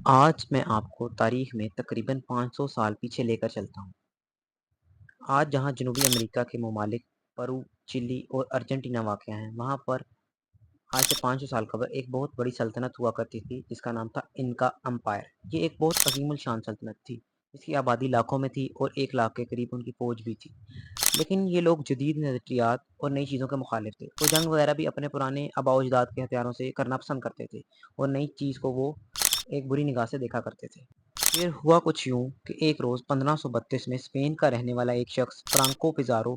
آج میں آپ کو تاریخ میں تقریباً 500 سال پیچھے لے کر چلتا ہوں۔ آج جہاں جنوبی امریکہ کے ممالک پرو، چلی اور ارجنٹینا واقع ہیں، وہاں پر آج سے 500 سال قبل ایک بہت بڑی سلطنت ہوا کرتی تھی جس کا نام تھا انکا امپائر۔ یہ ایک بہت عظیم الشان سلطنت تھی، اس کی آبادی لاکھوں میں تھی اور 1 لاکھ کے قریب ان کی فوج بھی تھی۔ لیکن یہ لوگ جدید نظریات اور نئی چیزوں کے مخالف تھے۔ وہ جنگ وغیرہ بھی اپنے پرانے آباء و اجداد کے ہتھیاروں سے کرنا پسند کرتے تھے اور نئی چیز کو وہ ایک بری نگاہ سے دیکھا کرتے تھے۔ پھر ہوا کچھ یوں کہ ایک روز 1532 میں اسپین کا رہنے والا ایک شخص فرانکو پیزارو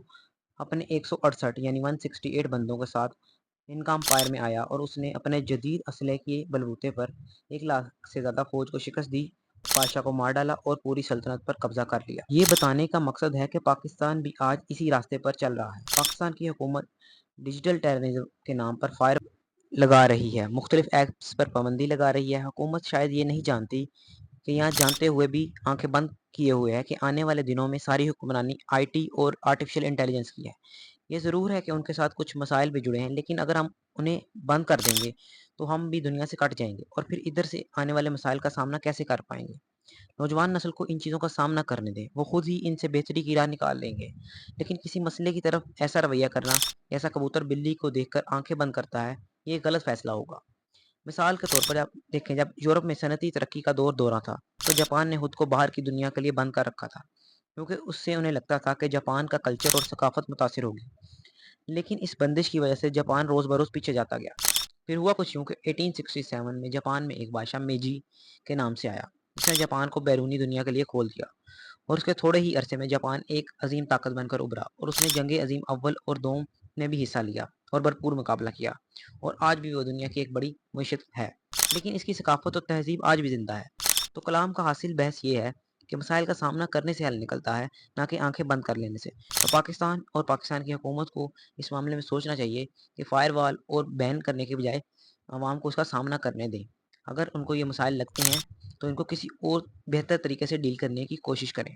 اپنے 168 یعنی 168 بندوں کے ساتھ انکا امپائر میں آیا اور اس نے اپنے جدید اسلحے کے بلبوتے پر 1 لاکھ سے زیادہ فوج کو شکست دی، بادشاہ کو مار ڈالا اور پوری سلطنت پر قبضہ کر لیا۔ یہ بتانے کا مقصد ہے کہ پاکستان بھی آج اسی راستے پر چل رہا ہے۔ پاکستان کی حکومت ڈیجیٹل ٹیررزم کے نام پر فائر لگا رہی ہے، مختلف ایپس پر پابندی لگا رہی ہے۔ حکومت شاید یہ نہیں جانتی کہ یہاں جانتے ہوئے بھی آنکھیں بند کیے ہوئے ہے کہ آنے والے دنوں میں ساری حکمرانی آئی ٹی اور آرٹیفیشل انٹیلیجنس کی ہے۔ یہ ضرور ہے کہ ان کے ساتھ کچھ مسائل بھی جڑے ہیں، لیکن اگر ہم انہیں بند کر دیں گے تو ہم بھی دنیا سے کٹ جائیں گے اور پھر ادھر سے آنے والے مسائل کا سامنا کیسے کر پائیں گے؟ نوجوان نسل کو ان چیزوں کا سامنا کرنے دیں، وہ خود ہی ان سے بہتری کی راہ نکال لیں گے۔ لیکن کسی مسئلے کی طرف ایسا رویہ کرنا جیسا کبوتر بلی کو دیکھ کر آنکھیں بند کرتا ہے، یہ غلط فیصلہ ہوگا۔ مثال کے طور پر آپ دیکھیں، جب یورپ میں صنعتی ترقی کا دورہ تھا تو جاپان نے خود کو باہر کی دنیا کے لیے بند کر رکھا تھا، کیونکہ اس سے انہیں لگتا تھا کہ جاپان کا کلچر اور ثقافت متاثر ہوگی۔ لیکن اس بندش کی وجہ سے جاپان روز بروز پیچھے جاتا گیا۔ پھر ہوا کچھ یوں کہ 1867 میں جاپان میں ایک بادشاہ میجی کے نام سے آیا، جس نے جاپان کو بیرونی دنیا کے لیے کھول دیا، اور اس کے تھوڑے ہی عرصے میں جاپان ایک عظیم طاقت بن کر ابھرا اور اس نے جنگ عظیم اول اور دوم میں بھی حصہ لیا اور بھرپور مقابلہ کیا، اور آج بھی وہ دنیا کی ایک بڑی معیشت ہے۔ لیکن اس کی ثقافت اور تہذیب آج بھی زندہ ہے۔ تو کلام کا حاصل بحث یہ ہے کہ مسائل کا سامنا کرنے سے حل نکلتا ہے، نہ کہ آنکھیں بند کر لینے سے۔ تو پاکستان اور پاکستان کی حکومت کو اس معاملے میں سوچنا چاہیے کہ فائر وال اور بین کرنے کے بجائے عوام کو اس کا سامنا کرنے دیں۔ اگر ان کو یہ مسائل لگتے ہیں تو ان کو کسی اور بہتر طریقے سے ڈیل کرنے کی کوشش کریں۔